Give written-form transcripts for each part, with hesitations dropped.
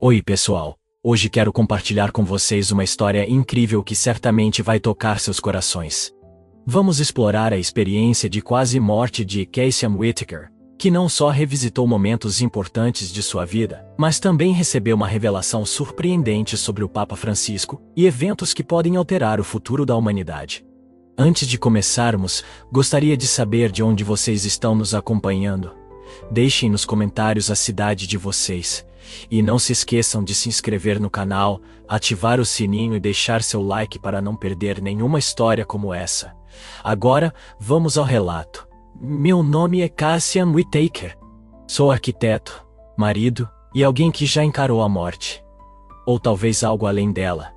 Oi, pessoal! Hoje quero compartilhar com vocês uma história incrível que certamente vai tocar seus corações. Vamos explorar a experiência de quase morte de Casey Whittaker, que não só revisitou momentos importantes de sua vida, mas também recebeu uma revelação surpreendente sobre o Papa Francisco e eventos que podem alterar o futuro da humanidade. Antes de começarmos, gostaria de saber de onde vocês estão nos acompanhando. Deixem nos comentários a cidade de vocês. E não se esqueçam de se inscrever no canal, ativar o sininho e deixar seu like para não perder nenhuma história como essa. Agora, vamos ao relato. Meu nome é Casey Whittaker. Sou arquiteto, marido e alguém que já encarou a morte. Ou talvez algo além dela.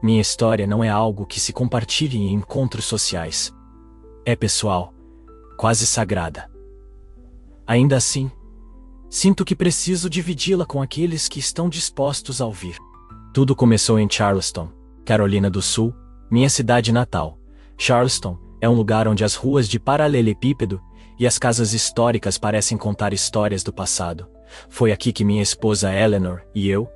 Minha história não é algo que se compartilhe em encontros sociais. É pessoal, quase sagrada. Ainda assim, sinto que preciso dividi-la com aqueles que estão dispostos a ouvir. Tudo começou em Charleston, Carolina do Sul, minha cidade natal. Charleston é um lugar onde as ruas de paralelepípedo e as casas históricas parecem contar histórias do passado. Foi aqui que minha esposa Eleanor e eu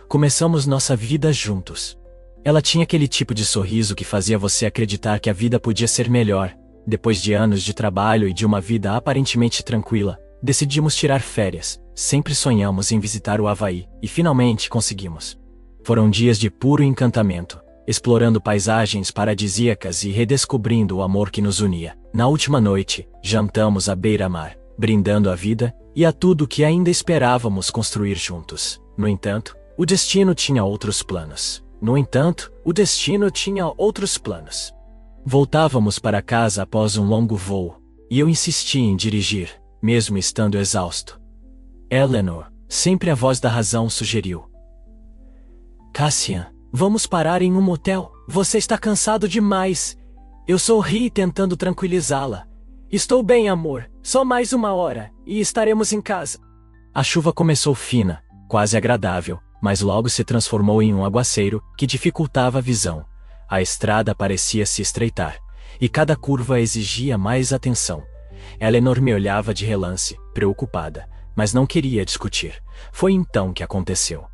começamos nossa vida juntos. Ela tinha aquele tipo de sorriso que fazia você acreditar que a vida podia ser melhor. Depois de anos de trabalho e de uma vida aparentemente tranquila, decidimos tirar férias. Sempre sonhamos em visitar o Havaí, e finalmente conseguimos. Foram dias de puro encantamento, explorando paisagens paradisíacas e redescobrindo o amor que nos unia. Na última noite, jantamos à beira-mar, brindando a vida e a tudo que ainda esperávamos construir juntos. No entanto, o destino tinha outros planos. Voltávamos para casa após um longo voo, e eu insisti em dirigir, mesmo estando exausto. Eleanor, sempre a voz da razão, sugeriu: Cassian, vamos parar em um motel. Você está cansado demais. Eu sorri tentando tranquilizá-la. Estou bem, amor. Só mais 1 hora, e estaremos em casa. A chuva começou fina, quase agradável, mas logo se transformou em um aguaceiro que dificultava a visão. A estrada parecia se estreitar, e cada curva exigia mais atenção. Eleanor me olhava de relance, preocupada, mas não queria discutir. Foi então que aconteceu.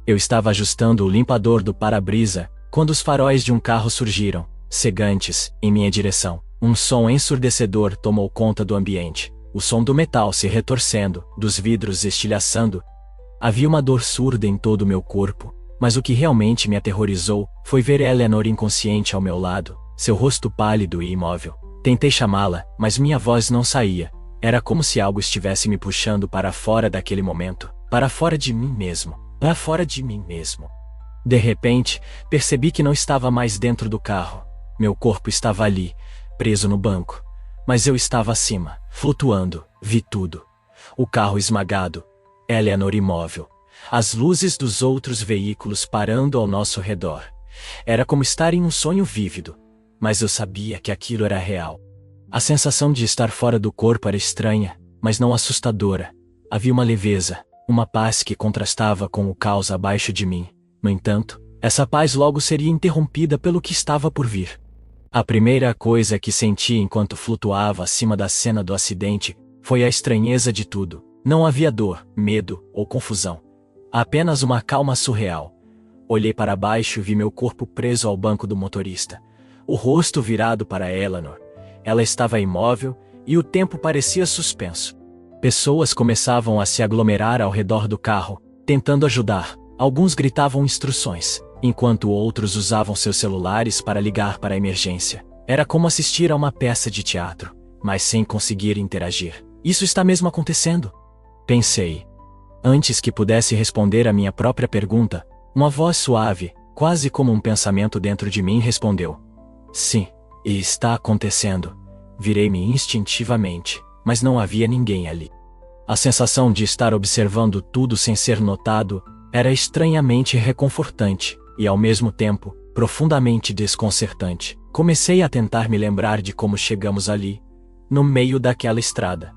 Eu estava ajustando o limpador do para-brisa, quando os faróis de um carro surgiram, cegantes, em minha direção. Um som ensurdecedor tomou conta do ambiente. O som do metal se retorcendo, dos vidros estilhaçando. Havia uma dor surda em todo o meu corpo, mas o que realmente me aterrorizou foi ver Eleanor inconsciente ao meu lado, seu rosto pálido e imóvel. Tentei chamá-la, mas minha voz não saía. Era como se algo estivesse me puxando para fora daquele momento, para fora de mim mesmo. De repente, percebi que não estava mais dentro do carro. Meu corpo estava ali, preso no banco. Mas eu estava acima, flutuando, vi tudo. O carro esmagado, Eleanor imóvel, as luzes dos outros veículos parando ao nosso redor. Era como estar em um sonho vívido, mas eu sabia que aquilo era real. A sensação de estar fora do corpo era estranha, mas não assustadora. Havia uma leveza, uma paz que contrastava com o caos abaixo de mim. No entanto, essa paz logo seria interrompida pelo que estava por vir. A primeira coisa que senti enquanto flutuava acima da cena do acidente foi a estranheza de tudo. Não havia dor, medo ou confusão. Apenas uma calma surreal. Olhei para baixo e vi meu corpo preso ao banco do motorista. O rosto virado para Eleanor. Ela estava imóvel e o tempo parecia suspenso. Pessoas começavam a se aglomerar ao redor do carro, tentando ajudar. Alguns gritavam instruções, enquanto outros usavam seus celulares para ligar para a emergência. Era como assistir a uma peça de teatro, mas sem conseguir interagir. Isso está mesmo acontecendo? Pensei. Antes que pudesse responder a minha própria pergunta, uma voz suave, quase como um pensamento dentro de mim, respondeu: Sim, e está acontecendo. Virei-me instintivamente, mas não havia ninguém ali. A sensação de estar observando tudo sem ser notado era estranhamente reconfortante e, ao mesmo tempo, profundamente desconcertante. Comecei a tentar me lembrar de como chegamos ali, no meio daquela estrada.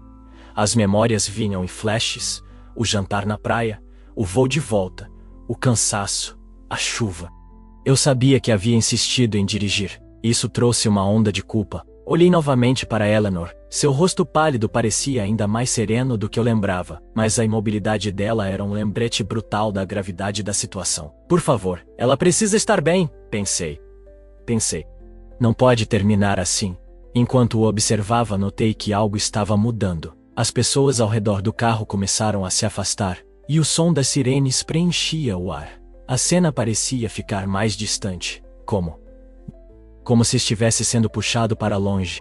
As memórias vinham em flashes: o jantar na praia, o voo de volta, o cansaço, a chuva. Eu sabia que havia insistido em dirigir. Isso trouxe uma onda de culpa, Olhei novamente para Eleanor. Seu rosto pálido parecia ainda mais sereno do que eu lembrava, mas a imobilidade dela era um lembrete brutal da gravidade da situação. Por favor, ela precisa estar bem, pensei. Não pode terminar assim. Enquanto o observava, notei que algo estava mudando. As pessoas ao redor do carro começaram a se afastar, e o som das sirenes preenchia o ar. A cena parecia ficar mais distante, como se estivesse sendo puxado para longe.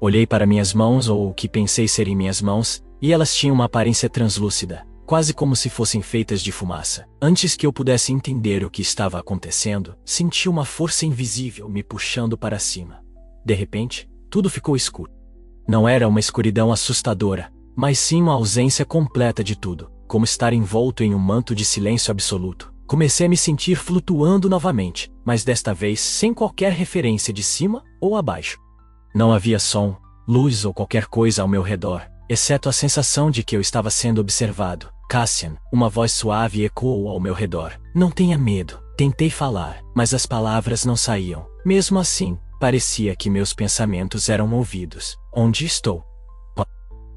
Olhei para minhas mãos, ou o que pensei serem minhas mãos, e elas tinham uma aparência translúcida, quase como se fossem feitas de fumaça. Antes que eu pudesse entender o que estava acontecendo, senti uma força invisível me puxando para cima. De repente, tudo ficou escuro. Não era uma escuridão assustadora, mas sim uma ausência completa de tudo, como estar envolto em um manto de silêncio absoluto. Comecei a me sentir flutuando novamente, mas desta vez sem qualquer referência de cima ou abaixo. Não havia som, luz ou qualquer coisa ao meu redor, exceto a sensação de que eu estava sendo observado. Cassian, uma voz suave ecoou ao meu redor. Não tenha medo. Tentei falar, mas as palavras não saíam. Mesmo assim, parecia que meus pensamentos eram ouvidos. Onde estou?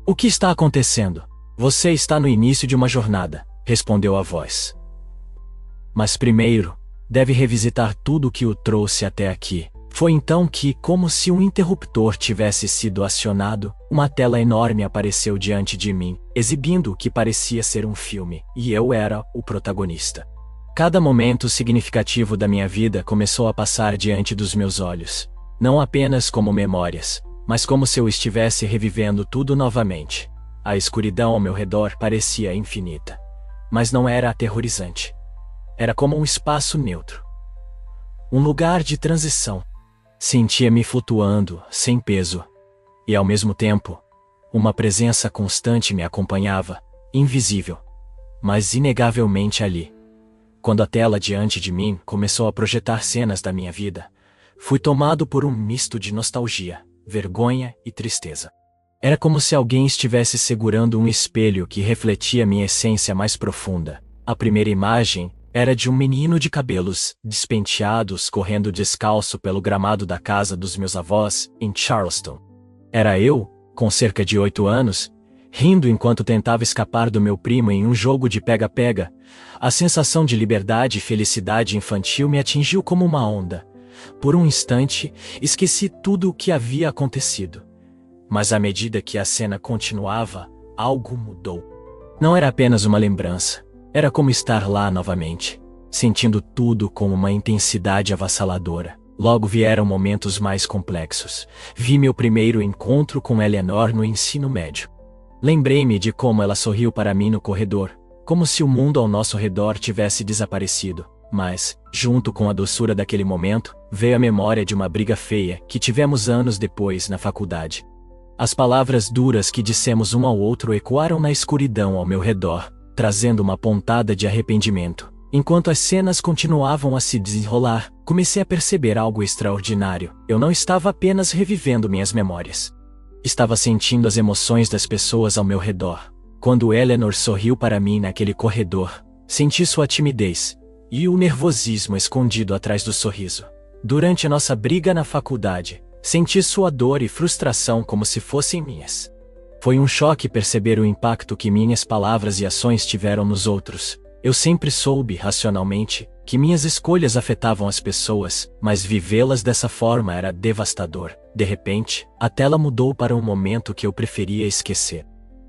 O que está acontecendo? Você está no início de uma jornada, respondeu a voz. Mas primeiro, deve revisitar tudo o que o trouxe até aqui. Foi então que, como se um interruptor tivesse sido acionado, uma tela enorme apareceu diante de mim, exibindo o que parecia ser um filme, e eu era o protagonista. Cada momento significativo da minha vida começou a passar diante dos meus olhos, não apenas como memórias, mas como se eu estivesse revivendo tudo novamente. A escuridão ao meu redor parecia infinita, mas não era aterrorizante. Era como um espaço neutro. Um lugar de transição. Sentia-me flutuando, sem peso. E ao mesmo tempo, uma presença constante me acompanhava, invisível, mas inegavelmente ali. Quando a tela diante de mim começou a projetar cenas da minha vida, fui tomado por um misto de nostalgia, vergonha e tristeza. Era como se alguém estivesse segurando um espelho que refletia minha essência mais profunda. A primeira imagem era de um menino de cabelos despenteados correndo descalço pelo gramado da casa dos meus avós, em Charleston. Era eu, com cerca de 8 anos, rindo enquanto tentava escapar do meu primo em um jogo de pega-pega. A sensação de liberdade e felicidade infantil me atingiu como uma onda. Por um instante, esqueci tudo o que havia acontecido. Mas à medida que a cena continuava, algo mudou. Não era apenas uma lembrança. Era como estar lá novamente, sentindo tudo com uma intensidade avassaladora. Logo vieram momentos mais complexos. Vi meu primeiro encontro com Eleanor no ensino médio. Lembrei-me de como ela sorriu para mim no corredor, como se o mundo ao nosso redor tivesse desaparecido. Mas, junto com a doçura daquele momento, veio a memória de uma briga feia que tivemos anos depois na faculdade. As palavras duras que dissemos um ao outro ecoaram na escuridão ao meu redor, trazendo uma pontada de arrependimento. Enquanto as cenas continuavam a se desenrolar, comecei a perceber algo extraordinário. Eu não estava apenas revivendo minhas memórias. Estava sentindo as emoções das pessoas ao meu redor. Quando Eleanor sorriu para mim naquele corredor, senti sua timidez e o nervosismo escondido atrás do sorriso. Durante a nossa briga na faculdade, senti sua dor e frustração como se fossem minhas. Foi um choque perceber o impacto que minhas palavras e ações tiveram nos outros. Eu sempre soube, racionalmente, que minhas escolhas afetavam as pessoas, mas vivê-las dessa forma era devastador. De repente, a tela mudou para um momento que eu preferia esquecer.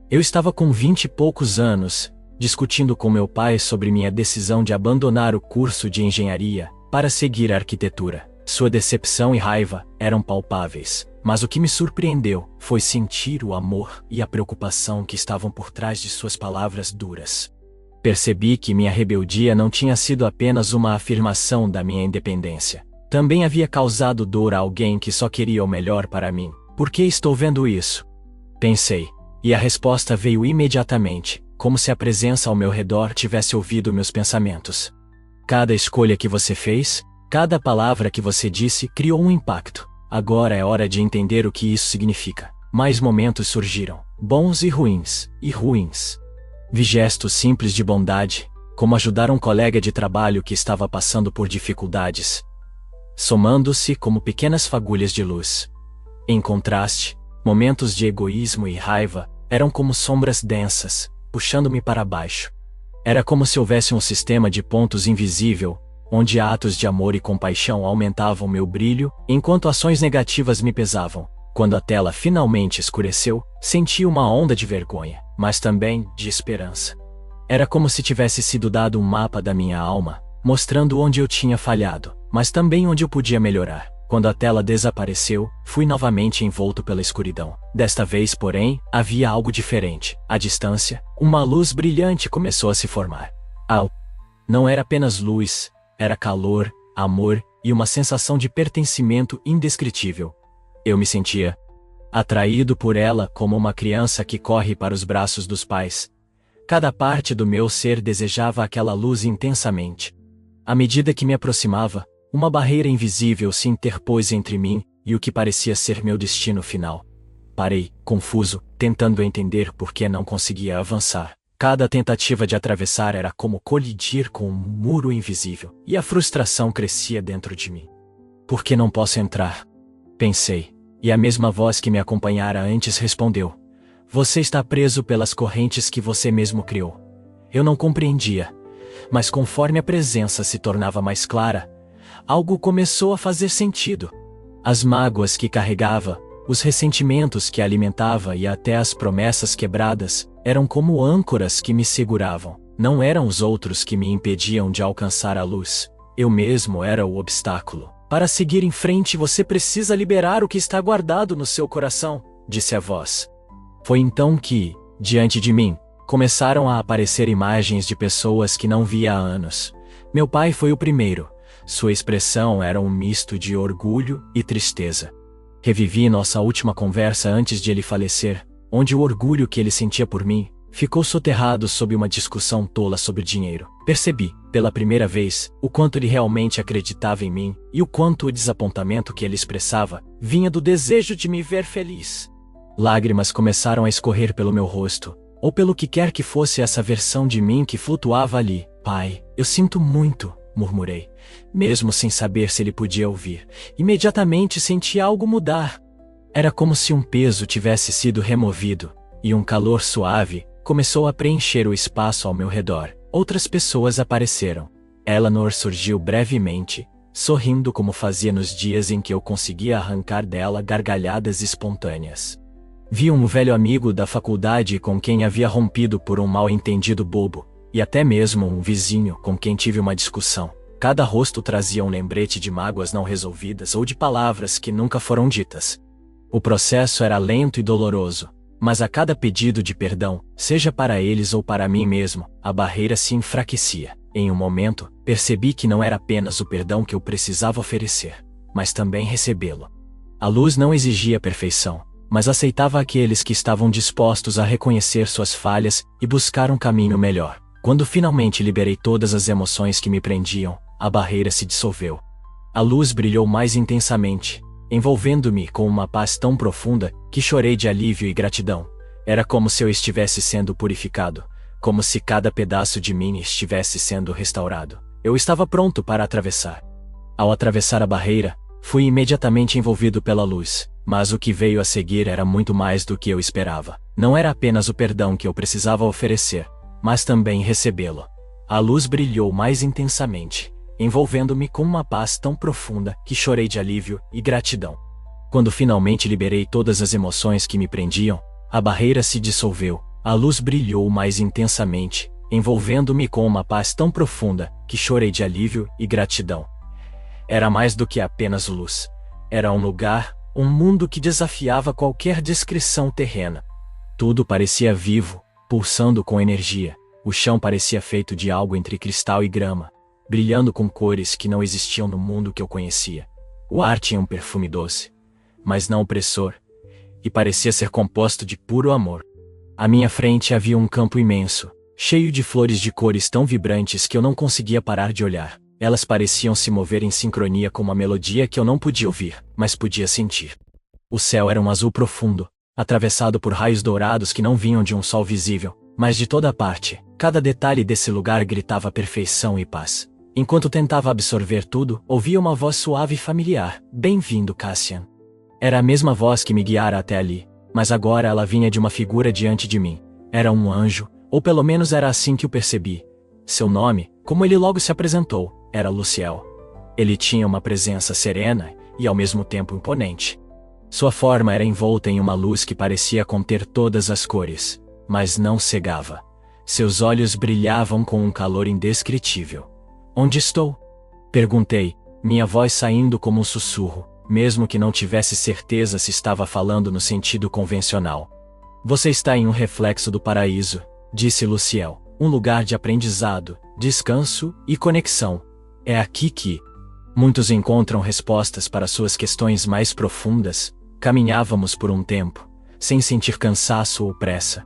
Eu estava com 20 e poucos anos, discutindo com meu pai sobre minha decisão de abandonar o curso de engenharia para seguir a arquitetura. Sua decepção e raiva eram palpáveis. Mas o que me surpreendeu foi sentir o amor e a preocupação que estavam por trás de suas palavras duras. Percebi que minha rebeldia não tinha sido apenas uma afirmação da minha independência. Também havia causado dor a alguém que só queria o melhor para mim. Por que estou vendo isso? Pensei, e a resposta veio imediatamente, como se a presença ao meu redor tivesse ouvido meus pensamentos. Cada escolha que você fez, cada palavra que você disse criou um impacto. Agora é hora de entender o que isso significa. Mais momentos surgiram, bons e ruins, Vi gestos simples de bondade, como ajudar um colega de trabalho que estava passando por dificuldades, somando-se como pequenas fagulhas de luz. Em contraste, momentos de egoísmo e raiva eram como sombras densas, puxando-me para baixo. Era como se houvesse um sistema de pontos invisível, onde atos de amor e compaixão aumentavam meu brilho, enquanto ações negativas me pesavam. Quando a tela finalmente escureceu, senti uma onda de vergonha, mas também de esperança. Era como se tivesse sido dado um mapa da minha alma, mostrando onde eu tinha falhado, mas também onde eu podia melhorar. Quando a tela desapareceu, fui novamente envolto pela escuridão. Desta vez, porém, havia algo diferente. À distância, uma luz brilhante começou a se formar. Não era apenas luz, era calor, amor e uma sensação de pertencimento indescritível. Eu me sentia atraído por ela como uma criança que corre para os braços dos pais. Cada parte do meu ser desejava aquela luz intensamente. À medida que me aproximava, uma barreira invisível se interpôs entre mim e o que parecia ser meu destino final. Parei, confuso, tentando entender por que não conseguia avançar. Cada tentativa de atravessar era como colidir com um muro invisível, e a frustração crescia dentro de mim. Por que não posso entrar? Pensei, e a mesma voz que me acompanhara antes respondeu: você está preso pelas correntes que você mesmo criou. Eu não compreendia, mas conforme a presença se tornava mais clara, algo começou a fazer sentido. As mágoas que carregava, os ressentimentos que alimentava e até as promessas quebradas, eram como âncoras que me seguravam. Não eram os outros que me impediam de alcançar a luz. Eu mesmo era o obstáculo. Para seguir em frente você precisa liberar o que está guardado no seu coração, disse a voz. Foi então que, diante de mim, começaram a aparecer imagens de pessoas que não via há anos. Meu pai foi o primeiro. Sua expressão era um misto de orgulho e tristeza. Revivi nossa última conversa antes de ele falecer, onde o orgulho que ele sentia por mim ficou soterrado sob uma discussão tola sobre dinheiro. Percebi, pela primeira vez, o quanto ele realmente acreditava em mim e o quanto o desapontamento que ele expressava vinha do desejo de me ver feliz. Lágrimas começaram a escorrer pelo meu rosto, ou pelo que quer que fosse essa versão de mim que flutuava ali. Pai, eu sinto muito, murmurei, mesmo sem saber se ele podia ouvir. Imediatamente senti algo mudar. Era como se um peso tivesse sido removido, e um calor suave começou a preencher o espaço ao meu redor. Outras pessoas apareceram. Eleanor surgiu brevemente, sorrindo como fazia nos dias em que eu conseguia arrancar dela gargalhadas espontâneas. Vi um velho amigo da faculdade com quem havia rompido por um mal-entendido bobo, e até mesmo um vizinho com quem tive uma discussão. Cada rosto trazia um lembrete de mágoas não resolvidas ou de palavras que nunca foram ditas. O processo era lento e doloroso, mas a cada pedido de perdão, seja para eles ou para mim mesmo, a barreira se enfraquecia. Em um momento, percebi que não era apenas o perdão que eu precisava oferecer, mas também recebê-lo. A luz não exigia perfeição, mas aceitava aqueles que estavam dispostos a reconhecer suas falhas e buscar um caminho melhor. Quando finalmente liberei todas as emoções que me prendiam, a barreira se dissolveu. A luz brilhou mais intensamente, envolvendo-me com uma paz tão profunda que chorei de alívio e gratidão. Era como se eu estivesse sendo purificado, como se cada pedaço de mim estivesse sendo restaurado. Eu estava pronto para atravessar. Ao atravessar a barreira, fui imediatamente envolvido pela luz, mas o que veio a seguir era muito mais do que eu esperava. Não era apenas o perdão que eu precisava oferecer, mas também recebê-lo. A luz brilhou mais intensamente, envolvendo-me com uma paz tão profunda que chorei de alívio e gratidão. Quando finalmente liberei todas as emoções que me prendiam, a barreira se dissolveu, a luz brilhou mais intensamente, envolvendo-me com uma paz tão profunda que chorei de alívio e gratidão. Era mais do que apenas luz. Era um lugar, um mundo que desafiava qualquer descrição terrena. Tudo parecia vivo, pulsando com energia. O chão parecia feito de algo entre cristal e grama, brilhando com cores que não existiam no mundo que eu conhecia. O ar tinha um perfume doce, mas não opressor, e parecia ser composto de puro amor. À minha frente havia um campo imenso, cheio de flores de cores tão vibrantes que eu não conseguia parar de olhar. Elas pareciam se mover em sincronia com uma melodia que eu não podia ouvir, mas podia sentir. O céu era um azul profundo, atravessado por raios dourados que não vinham de um sol visível, mas de toda parte. Cada detalhe desse lugar gritava perfeição e paz. Enquanto tentava absorver tudo, ouvia uma voz suave e familiar. Bem-vindo, Cassian. Era a mesma voz que me guiara até ali, mas agora ela vinha de uma figura diante de mim. Era um anjo, ou pelo menos era assim que o percebi. Seu nome, como ele logo se apresentou, era Luciel. Ele tinha uma presença serena e ao mesmo tempo imponente. Sua forma era envolta em uma luz que parecia conter todas as cores, mas não cegava. Seus olhos brilhavam com um calor indescritível. Onde estou? Perguntei, minha voz saindo como um sussurro, mesmo que não tivesse certeza se estava falando no sentido convencional. Você está em um reflexo do paraíso, disse Luciel, um lugar de aprendizado, descanso e conexão. É aqui que muitos encontram respostas para suas questões mais profundas. Caminhávamos por um tempo, sem sentir cansaço ou pressa.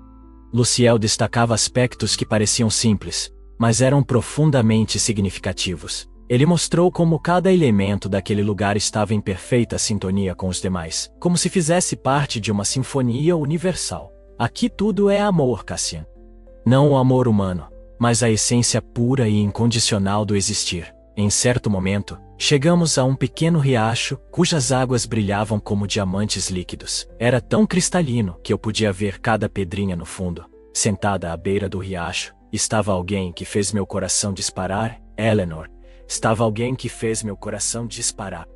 Luciel destacava aspectos que pareciam simples, mas eram profundamente significativos. Ele mostrou como cada elemento daquele lugar estava em perfeita sintonia com os demais, como se fizesse parte de uma sinfonia universal. Aqui tudo é amor, Cassian. Não o amor humano, mas a essência pura e incondicional do existir. Em certo momento, chegamos a um pequeno riacho, cujas águas brilhavam como diamantes líquidos. Era tão cristalino que eu podia ver cada pedrinha no fundo. Sentada à beira do riacho, estava alguém que fez meu coração disparar, Eleanor. Estava alguém que fez meu coração disparar.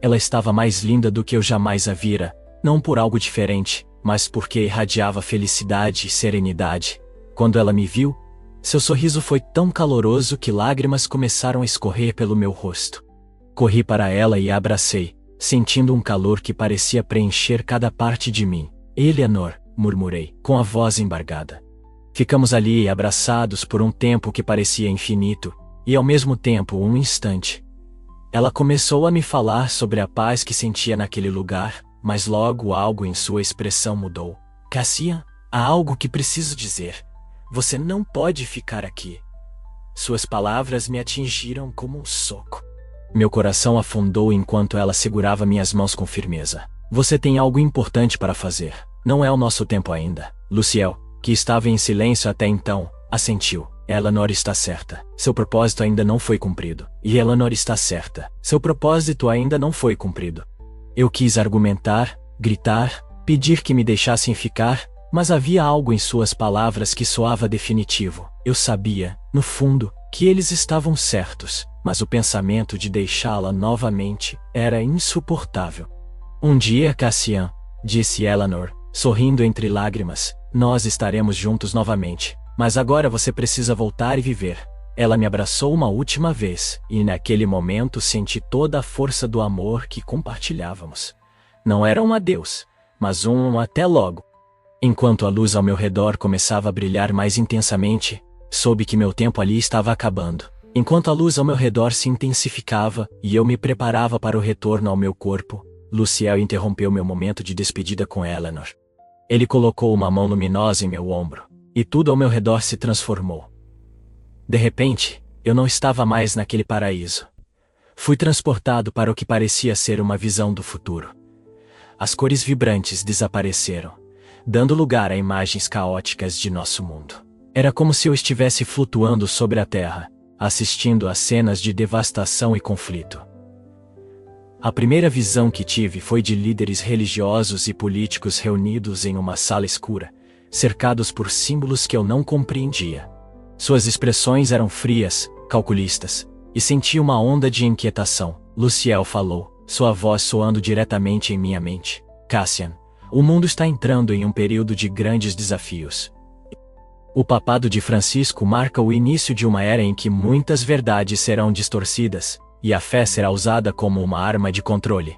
Ela estava mais linda do que eu jamais a vira, não por algo diferente, mas porque irradiava felicidade e serenidade. Quando ela me viu, seu sorriso foi tão caloroso que lágrimas começaram a escorrer pelo meu rosto. Corri para ela e a abracei, sentindo um calor que parecia preencher cada parte de mim. Eleanor, murmurei, com a voz embargada. Ficamos ali abraçados por um tempo que parecia infinito, e ao mesmo tempo um instante. Ela começou a me falar sobre a paz que sentia naquele lugar, mas logo algo em sua expressão mudou. Cassian, há algo que preciso dizer. Você não pode ficar aqui. Suas palavras me atingiram como um soco. Meu coração afundou enquanto ela segurava minhas mãos com firmeza. Você tem algo importante para fazer. Não é o nosso tempo ainda. Luciel, que estava em silêncio até então, assentiu. Eleanor está certa. Seu propósito ainda não foi cumprido. E Eleanor está certa. Seu propósito ainda não foi cumprido. Eu quis argumentar, gritar, pedir que me deixassem ficar, mas havia algo em suas palavras que soava definitivo. Eu sabia, no fundo, que eles estavam certos, mas o pensamento de deixá-la novamente era insuportável. Um dia, Cassian, disse Eleanor, sorrindo entre lágrimas, nós estaremos juntos novamente, mas agora você precisa voltar e viver. Ela me abraçou uma última vez, e naquele momento senti toda a força do amor que compartilhávamos. Não era um adeus, mas um até logo. Enquanto a luz ao meu redor começava a brilhar mais intensamente, soube que meu tempo ali estava acabando. Enquanto a luz ao meu redor se intensificava e eu me preparava para o retorno ao meu corpo, Luciel interrompeu meu momento de despedida com Eleanor. Ele colocou uma mão luminosa em meu ombro, e tudo ao meu redor se transformou. De repente, eu não estava mais naquele paraíso. Fui transportado para o que parecia ser uma visão do futuro. As cores vibrantes desapareceram, dando lugar a imagens caóticas de nosso mundo. Era como se eu estivesse flutuando sobre a terra, assistindo a cenas de devastação e conflito. A primeira visão que tive foi de líderes religiosos e políticos reunidos em uma sala escura, cercados por símbolos que eu não compreendia. Suas expressões eram frias, calculistas, e senti uma onda de inquietação. Luciel falou, sua voz soando diretamente em minha mente. Cassian, o mundo está entrando em um período de grandes desafios. O papado de Francisco marca o início de uma era em que muitas verdades serão distorcidas, e a fé será usada como uma arma de controle.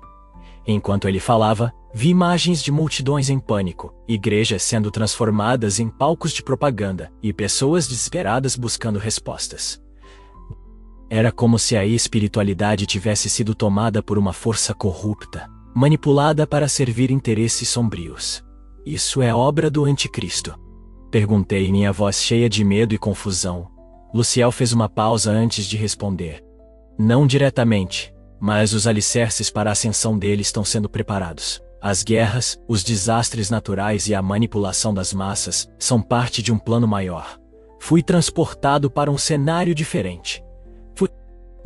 Enquanto ele falava, vi imagens de multidões em pânico, igrejas sendo transformadas em palcos de propaganda, e pessoas desesperadas buscando respostas. Era como se a espiritualidade tivesse sido tomada por uma força corrupta, manipulada para servir interesses sombrios. Isso é obra do anticristo? Perguntei, minha voz cheia de medo e confusão. Luciel fez uma pausa antes de responder. Não diretamente, mas os alicerces para a ascensão dele estão sendo preparados. As guerras, os desastres naturais e a manipulação das massas são parte de um plano maior. Fui transportado para um cenário diferente.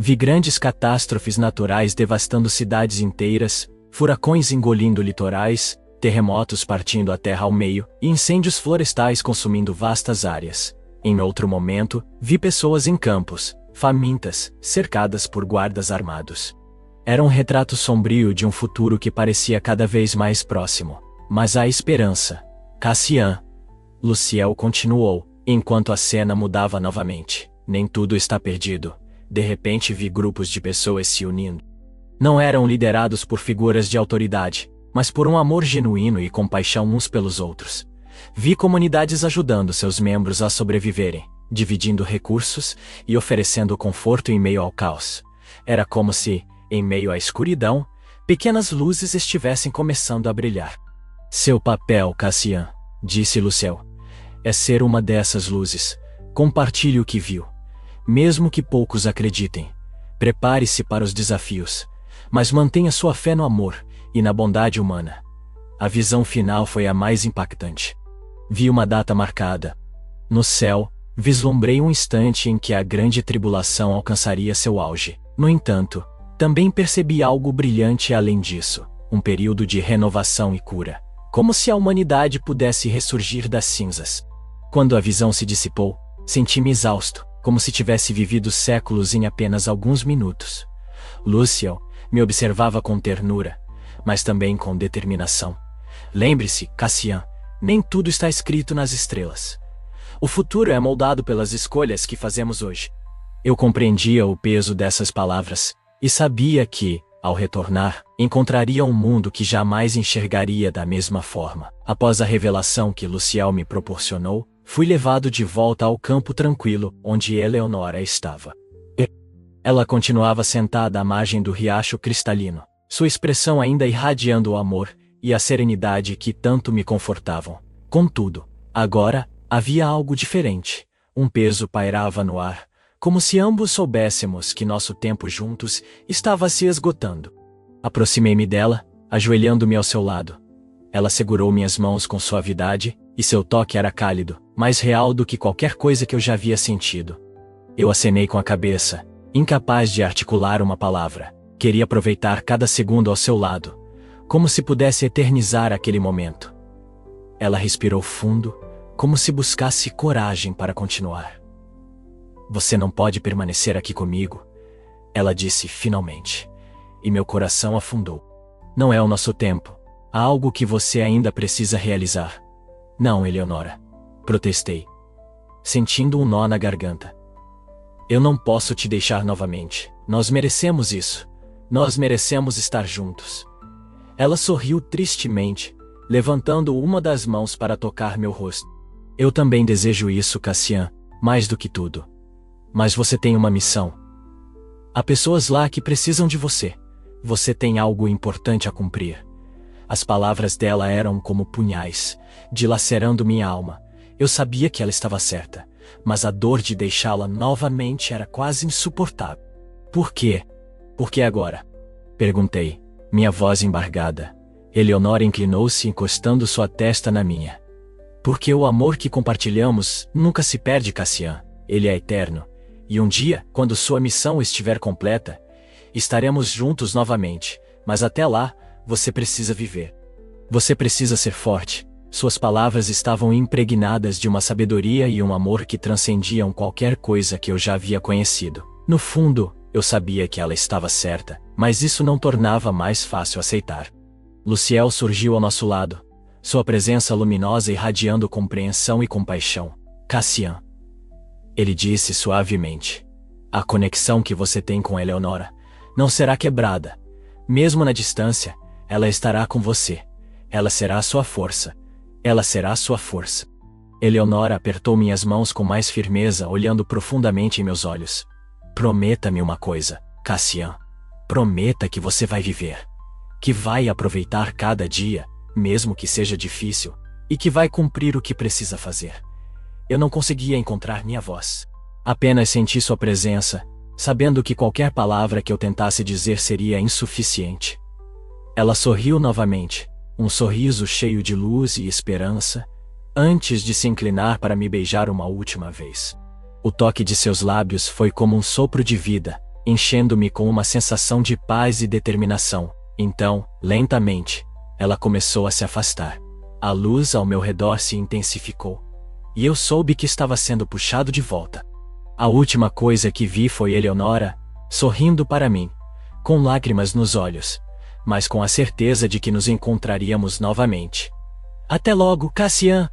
Vi grandes catástrofes naturais devastando cidades inteiras, Furacões engolindo litorais, terremotos partindo a terra ao meio e incêndios florestais consumindo vastas áreas. Em outro momento, vi pessoas em campos, famintas, cercadas por guardas armados. Era um retrato sombrio de um futuro que parecia cada vez mais próximo. Mas há esperança. Cassian. Luciel continuou, enquanto a cena mudava novamente. Nem tudo está perdido. De repente vi grupos de pessoas se unindo. Não eram liderados por figuras de autoridade, mas por um amor genuíno e compaixão uns pelos outros. Vi comunidades ajudando seus membros a sobreviverem, dividindo recursos e oferecendo conforto em meio ao caos. Era como se, em meio à escuridão, pequenas luzes estivessem começando a brilhar. Seu papel, Cassian, disse Luciel, é ser uma dessas luzes. Compartilhe o que viu. Mesmo que poucos acreditem. Prepare-se para os desafios, mas mantenha sua fé no amor e na bondade humana. A visão final foi a mais impactante. Vi uma data marcada. No céu, vislumbrei um instante em que a grande tribulação alcançaria seu auge. No entanto, também percebi algo brilhante além disso, um período de renovação e cura, como se a humanidade pudesse ressurgir das cinzas. Quando a visão se dissipou, senti-me exausto, como se tivesse vivido séculos em apenas alguns minutos. Luciel me observava com ternura, mas também com determinação. Lembre-se, Cassian, nem tudo está escrito nas estrelas. O futuro é moldado pelas escolhas que fazemos hoje. Eu compreendia o peso dessas palavras, e sabia que, ao retornar, encontraria um mundo que jamais enxergaria da mesma forma. Após a revelação que Luciel me proporcionou, fui levado de volta ao campo tranquilo onde Eleonora estava. Ela continuava sentada à margem do riacho cristalino, sua expressão ainda irradiando o amor e a serenidade que tanto me confortavam. Contudo, agora, havia algo diferente. Um peso pairava no ar, como se ambos soubéssemos que nosso tempo juntos estava se esgotando. Aproximei-me dela, ajoelhando-me ao seu lado. Ela segurou minhas mãos com suavidade, e seu toque era cálido, mais real do que qualquer coisa que eu já havia sentido. Eu acenei com a cabeça, incapaz de articular uma palavra. Queria aproveitar cada segundo ao seu lado, como se pudesse eternizar aquele momento. Ela respirou fundo, como se buscasse coragem para continuar. Você não pode permanecer aqui comigo, ela disse finalmente, e meu coração afundou. Não é o nosso tempo. Há algo que você ainda precisa realizar. Não, Eleonora, protestei, sentindo um nó na garganta. Eu não posso te deixar novamente. Nós merecemos isso. Nós merecemos estar juntos. Ela sorriu tristemente, levantando uma das mãos para tocar meu rosto. Eu também desejo isso, Cassian, mais do que tudo. Mas você tem uma missão. Há pessoas lá que precisam de você. Você tem algo importante a cumprir. As palavras dela eram como punhais, dilacerando minha alma. Eu sabia que ela estava certa, mas a dor de deixá-la novamente era quase insuportável. Por quê? Por que agora? Perguntei, minha voz embargada. Eleonora inclinou-se, encostando sua testa na minha. Porque o amor que compartilhamos nunca se perde, Cassian. Ele é eterno. E um dia, quando sua missão estiver completa, estaremos juntos novamente. Mas até lá, você precisa viver. Você precisa ser forte. Suas palavras estavam impregnadas de uma sabedoria e um amor que transcendiam qualquer coisa que eu já havia conhecido. No fundo, eu sabia que ela estava certa, mas isso não tornava mais fácil aceitar. Luciel surgiu ao nosso lado, sua presença luminosa irradiando compreensão e compaixão. Cassian, ele disse suavemente, a conexão que você tem com Eleonora não será quebrada. Mesmo na distância, ela estará com você. Ela será a sua força. Ela será a sua força. Eleonora apertou minhas mãos com mais firmeza, olhando profundamente em meus olhos. Prometa-me uma coisa, Cassian. Prometa que você vai viver. Que vai aproveitar cada dia, mesmo que seja difícil, e que vai cumprir o que precisa fazer. Eu não conseguia encontrar minha voz. Apenas senti sua presença, sabendo que qualquer palavra que eu tentasse dizer seria insuficiente. Ela sorriu novamente, um sorriso cheio de luz e esperança, antes de se inclinar para me beijar uma última vez. O toque de seus lábios foi como um sopro de vida, enchendo-me com uma sensação de paz e determinação, Então, lentamente, ela começou a se afastar. A luz ao meu redor se intensificou. E eu soube que estava sendo puxado de volta. A última coisa que vi foi Eleonora, sorrindo para mim, com lágrimas nos olhos, mas com a certeza de que nos encontraríamos novamente. Até logo, Cassian!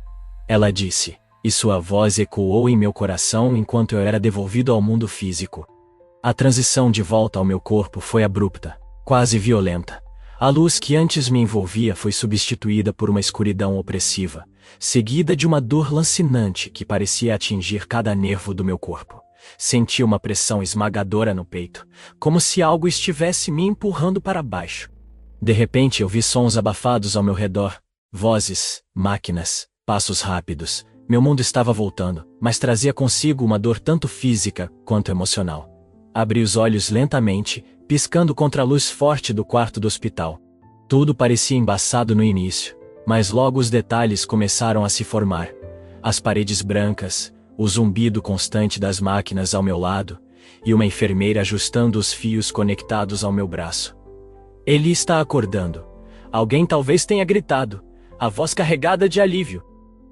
Ela disse, e sua voz ecoou em meu coração enquanto eu era devolvido ao mundo físico. A transição de volta ao meu corpo foi abrupta, quase violenta. A luz que antes me envolvia foi substituída por uma escuridão opressiva, seguida de uma dor lancinante que parecia atingir cada nervo do meu corpo. Senti uma pressão esmagadora no peito, como se algo estivesse me empurrando para baixo. De repente eu vi sons abafados ao meu redor, vozes, máquinas, passos rápidos. Meu mundo estava voltando, mas trazia consigo uma dor tanto física quanto emocional. Abri os olhos lentamente, piscando contra a luz forte do quarto do hospital. Tudo parecia embaçado no início, mas logo os detalhes começaram a se formar. As paredes brancas, o zumbido constante das máquinas ao meu lado, e uma enfermeira ajustando os fios conectados ao meu braço. Ele está acordando. Alguém talvez tenha gritado, a voz carregada de alívio.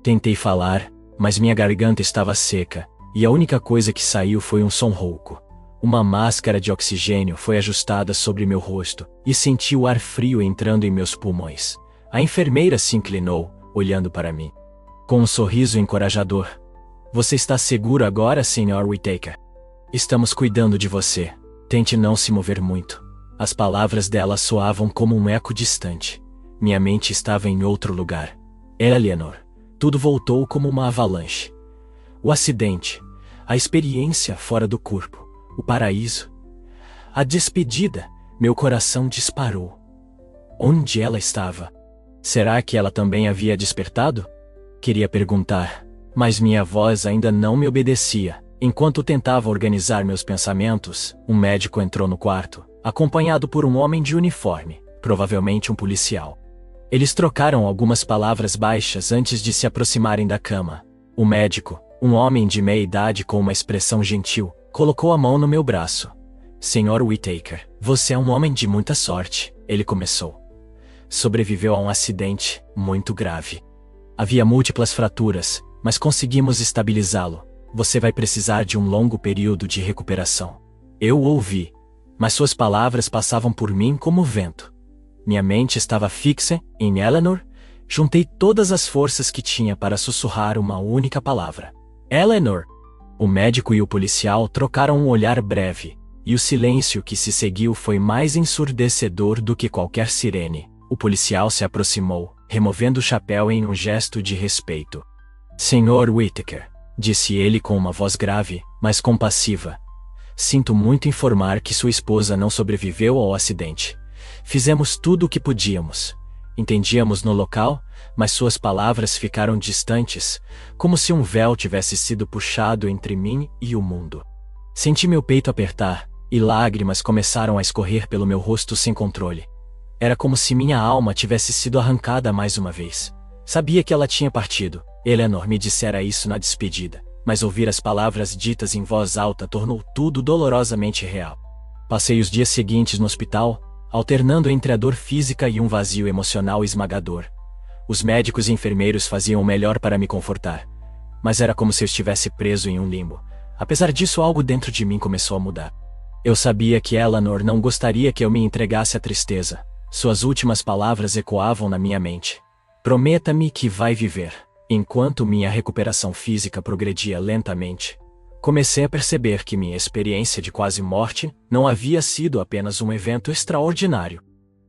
Tentei falar, mas minha garganta estava seca, e a única coisa que saiu foi um som rouco. Uma máscara de oxigênio foi ajustada sobre meu rosto, e senti o ar frio entrando em meus pulmões. A enfermeira se inclinou, olhando para mim. Com um sorriso encorajador. Você está seguro agora, Sr. Whittaker? Estamos cuidando de você. Tente não se mover muito. As palavras dela soavam como um eco distante. Minha mente estava em outro lugar. Eleanor. Tudo voltou como uma avalanche. O acidente, a experiência fora do corpo, o paraíso, a despedida, meu coração disparou. Onde ela estava? Será que ela também havia despertado? Queria perguntar, mas minha voz ainda não me obedecia. Enquanto tentava organizar meus pensamentos, um médico entrou no quarto, acompanhado por um homem de uniforme, provavelmente um policial. Eles trocaram algumas palavras baixas antes de se aproximarem da cama. O médico, um homem de meia idade com uma expressão gentil, colocou a mão no meu braço. Sr. Whittaker, você é um homem de muita sorte, ele começou. Sobreviveu a um acidente muito grave. Havia múltiplas fraturas, mas conseguimos estabilizá-lo. Você vai precisar de um longo período de recuperação. Eu ouvi, mas suas palavras passavam por mim como vento. Minha mente estava fixa em Eleanor. Juntei todas as forças que tinha para sussurrar uma única palavra. Eleanor! O médico e o policial trocaram um olhar breve, e o silêncio que se seguiu foi mais ensurdecedor do que qualquer sirene. O policial se aproximou, removendo o chapéu em um gesto de respeito. Sr. Whittaker, disse ele com uma voz grave, mas compassiva. Sinto muito informar que sua esposa não sobreviveu ao acidente. Fizemos tudo o que podíamos. Entendíamos no local, mas suas palavras ficaram distantes, como se um véu tivesse sido puxado entre mim e o mundo. Senti meu peito apertar, e lágrimas começaram a escorrer pelo meu rosto sem controle. Era como se minha alma tivesse sido arrancada mais uma vez. Sabia que ela tinha partido. Eleanor me dissera isso na despedida, mas ouvir as palavras ditas em voz alta tornou tudo dolorosamente real. Passei os dias seguintes no hospital, alternando entre a dor física e um vazio emocional esmagador. Os médicos e enfermeiros faziam o melhor para me confortar, mas era como se eu estivesse preso em um limbo. Apesar disso, algo dentro de mim começou a mudar. Eu sabia que Eleanor não gostaria que eu me entregasse à tristeza. Suas últimas palavras ecoavam na minha mente. Prometa-me que vai viver. Enquanto minha recuperação física progredia lentamente, comecei a perceber que minha experiência de quase morte não havia sido apenas um evento extraordinário.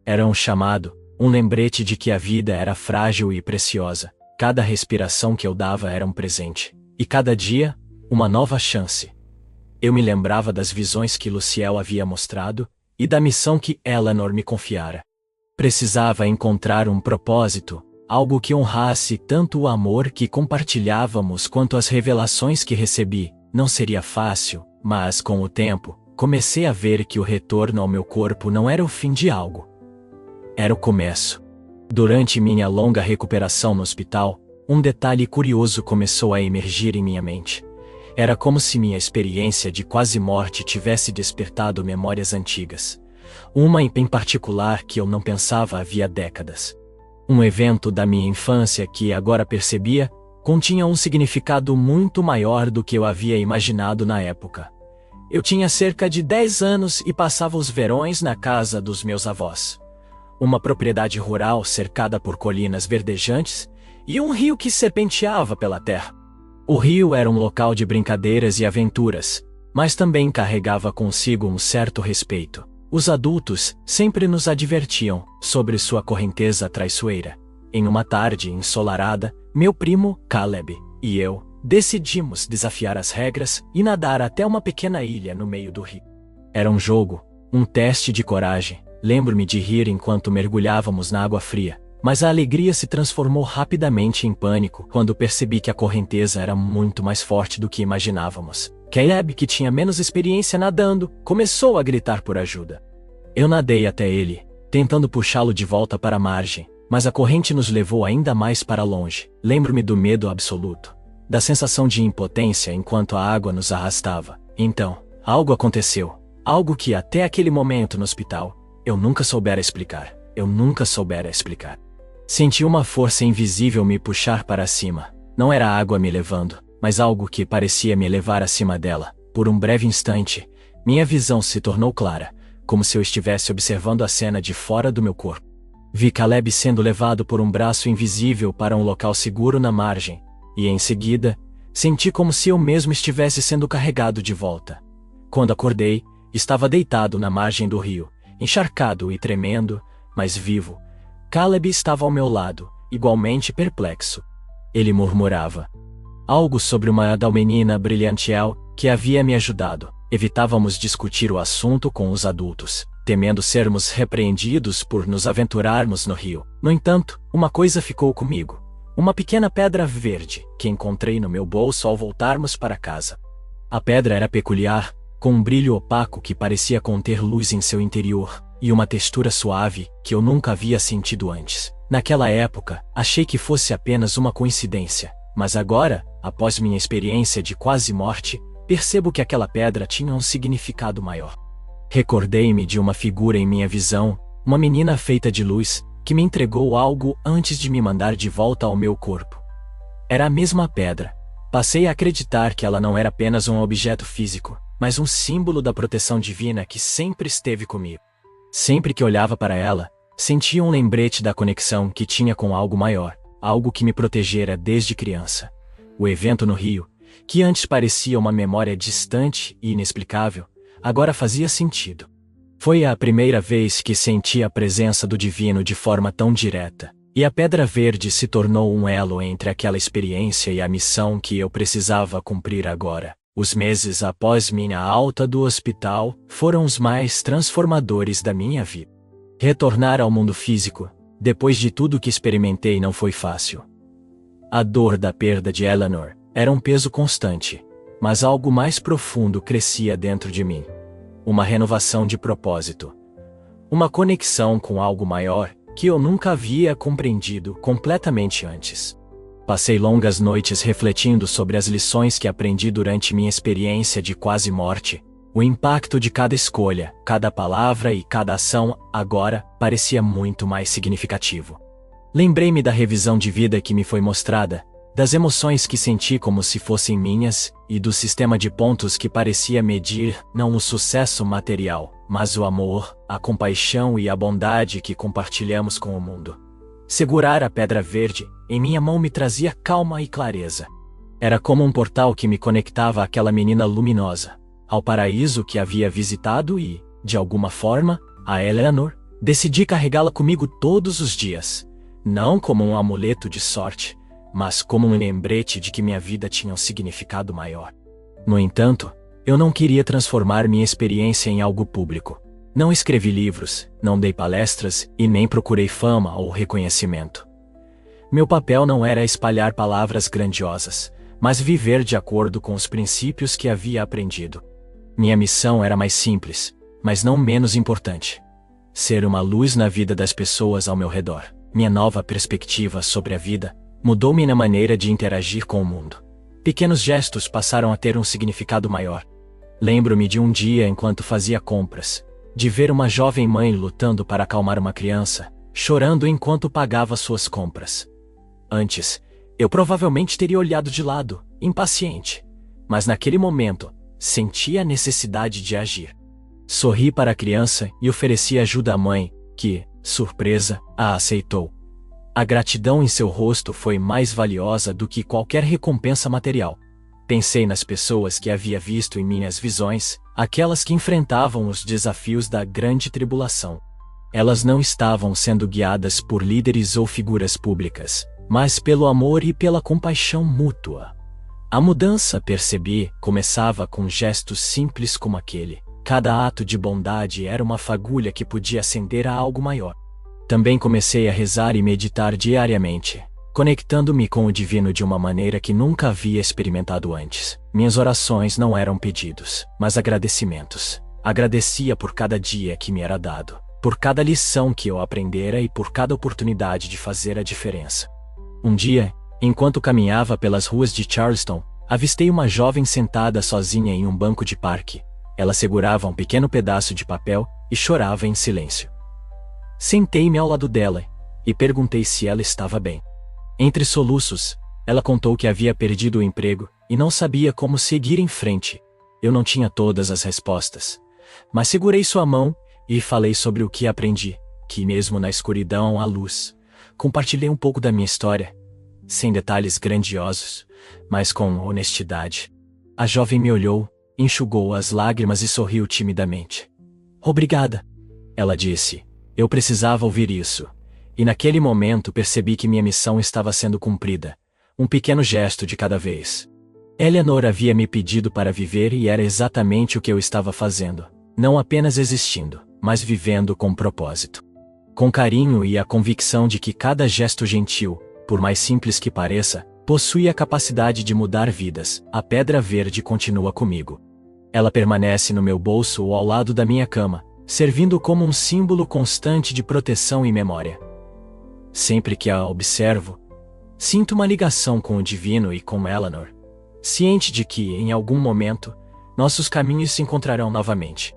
Era um chamado, um lembrete de que a vida era frágil e preciosa. Cada respiração que eu dava era um presente, e cada dia, uma nova chance. Eu me lembrava das visões que Luciel havia mostrado, e da missão que Eleanor me confiara. Precisava encontrar um propósito, algo que honrasse tanto o amor que compartilhávamos quanto as revelações que recebi. Não seria fácil, mas com o tempo, comecei a ver que o retorno ao meu corpo não era o fim de algo. Era o começo. Durante minha longa recuperação no hospital, um detalhe curioso começou a emergir em minha mente. Era como se minha experiência de quase morte tivesse despertado memórias antigas. Uma em particular que eu não pensava havia décadas. Um evento da minha infância que agora percebia continha um significado muito maior do que eu havia imaginado na época. Eu tinha cerca de 10 anos e passava os verões na casa dos meus avós. Uma propriedade rural cercada por colinas verdejantes e um rio que serpenteava pela terra. O rio era um local de brincadeiras e aventuras, mas também carregava consigo um certo respeito. Os adultos sempre nos advertiam sobre sua correnteza traiçoeira. Em uma tarde ensolarada, meu primo, Caleb, e eu decidimos desafiar as regras e nadar até uma pequena ilha no meio do rio. Era um jogo, um teste de coragem. Lembro-me de rir enquanto mergulhávamos na água fria, mas a alegria se transformou rapidamente em pânico quando percebi que a correnteza era muito mais forte do que imaginávamos. Caleb, que tinha menos experiência nadando, começou a gritar por ajuda. Eu nadei até ele, tentando puxá-lo de volta para a margem, mas a corrente nos levou ainda mais para longe. Lembro-me do medo absoluto, da sensação de impotência enquanto a água nos arrastava. Então, algo aconteceu, algo que até aquele momento no hospital, eu nunca soubera explicar. Senti uma força invisível me puxar para cima. Não era a água me levando, mas algo que parecia me levar acima dela. Por um breve instante, minha visão se tornou clara, como se eu estivesse observando a cena de fora do meu corpo. Vi Caleb sendo levado por um braço invisível para um local seguro na margem, e em seguida, senti como se eu mesmo estivesse sendo carregado de volta. Quando acordei, estava deitado na margem do rio, encharcado e tremendo, mas vivo. Caleb estava ao meu lado, igualmente perplexo. Ele murmurava algo sobre uma menina brilhantiel que havia me ajudado. Evitávamos discutir o assunto com os adultos, temendo sermos repreendidos por nos aventurarmos no rio. No entanto, uma coisa ficou comigo. Uma pequena pedra verde que encontrei no meu bolso ao voltarmos para casa. A pedra era peculiar, com um brilho opaco que parecia conter luz em seu interior, e uma textura suave que eu nunca havia sentido antes. Naquela época, achei que fosse apenas uma coincidência, mas agora, após minha experiência de quase morte, percebo que aquela pedra tinha um significado maior. Recordei-me de uma figura em minha visão, uma menina feita de luz, que me entregou algo antes de me mandar de volta ao meu corpo. Era a mesma pedra. Passei a acreditar que ela não era apenas um objeto físico, mas um símbolo da proteção divina que sempre esteve comigo. Sempre que olhava para ela, sentia um lembrete da conexão que tinha com algo maior, algo que me protegera desde criança. O evento no rio, que antes parecia uma memória distante e inexplicável, agora fazia sentido. Foi a primeira vez que senti a presença do divino de forma tão direta, e a pedra verde se tornou um elo entre aquela experiência e a missão que eu precisava cumprir agora. Os meses após minha alta do hospital foram os mais transformadores da minha vida. Retornar ao mundo físico, depois de tudo que experimentei, não foi fácil. A dor da perda de Eleanor era um peso constante, mas algo mais profundo crescia dentro de mim. Uma renovação de propósito. Uma conexão com algo maior que eu nunca havia compreendido completamente antes. Passei longas noites refletindo sobre as lições que aprendi durante minha experiência de quase morte. O impacto de cada escolha, cada palavra e cada ação, agora, parecia muito mais significativo. Lembrei-me da revisão de vida que me foi mostrada, das emoções que senti como se fossem minhas, e do sistema de pontos que parecia medir não o sucesso material, mas o amor, a compaixão e a bondade que compartilhamos com o mundo. Segurar a pedra verde em minha mão me trazia calma e clareza. Era como um portal que me conectava àquela menina luminosa, ao paraíso que havia visitado e, de alguma forma, a Eleanor. Decidi carregá-la comigo todos os dias, não como um amuleto de sorte, mas como um lembrete de que minha vida tinha um significado maior. No entanto, eu não queria transformar minha experiência em algo público. Não escrevi livros, não dei palestras e nem procurei fama ou reconhecimento. Meu papel não era espalhar palavras grandiosas, mas viver de acordo com os princípios que havia aprendido. Minha missão era mais simples, mas não menos importante. Ser uma luz na vida das pessoas ao meu redor. Minha nova perspectiva sobre a vida mudou minha maneira de interagir com o mundo. Pequenos gestos passaram a ter um significado maior. Lembro-me de um dia enquanto fazia compras. de ver uma jovem mãe lutando para acalmar uma criança, chorando enquanto pagava suas compras. Antes, eu provavelmente teria olhado de lado, impaciente, mas naquele momento, senti a necessidade de agir. Sorri para a criança e ofereci ajuda à mãe, que, surpresa, a aceitou. A gratidão em seu rosto foi mais valiosa do que qualquer recompensa material. Pensei nas pessoas que havia visto em minhas visões, aquelas que enfrentavam os desafios da grande tribulação. Elas não estavam sendo guiadas por líderes ou figuras públicas, mas pelo amor e pela compaixão mútua. A mudança, percebi, começava com gestos simples como aquele. Cada ato de bondade era uma fagulha que podia acender a algo maior. Também comecei a rezar e meditar diariamente, conectando-me com o divino de uma maneira que nunca havia experimentado antes. Minhas orações não eram pedidos, mas agradecimentos. Agradecia por cada dia que me era dado, por cada lição que eu aprendera e por cada oportunidade de fazer a diferença. Um dia, enquanto caminhava pelas ruas de Charleston, avistei uma jovem sentada sozinha em um banco de parque. Ela segurava um pequeno pedaço de papel e chorava em silêncio. Sentei-me ao lado dela e perguntei se ela estava bem. Entre soluços, ela contou que havia perdido o emprego e não sabia como seguir em frente. Eu não tinha todas as respostas, mas segurei sua mão e falei sobre o que aprendi, que mesmo na escuridão há luz. Compartilhei um pouco da minha história, sem detalhes grandiosos, mas com honestidade. A jovem me olhou, enxugou as lágrimas e sorriu timidamente. Obrigada, ela disse. Eu precisava ouvir isso. E naquele momento percebi que minha missão estava sendo cumprida. Um pequeno gesto de cada vez. Eleanor havia me pedido para viver e era exatamente o que eu estava fazendo. Não apenas existindo, mas vivendo com propósito. Com carinho e a convicção de que cada gesto gentil, por mais simples que pareça, possui a capacidade de mudar vidas, a pedra verde continua comigo. Ela permanece no meu bolso ou ao lado da minha cama, servindo como um símbolo constante de proteção e memória. Sempre que a observo, sinto uma ligação com o divino e com Eleanor, ciente de que, em algum momento, nossos caminhos se encontrarão novamente.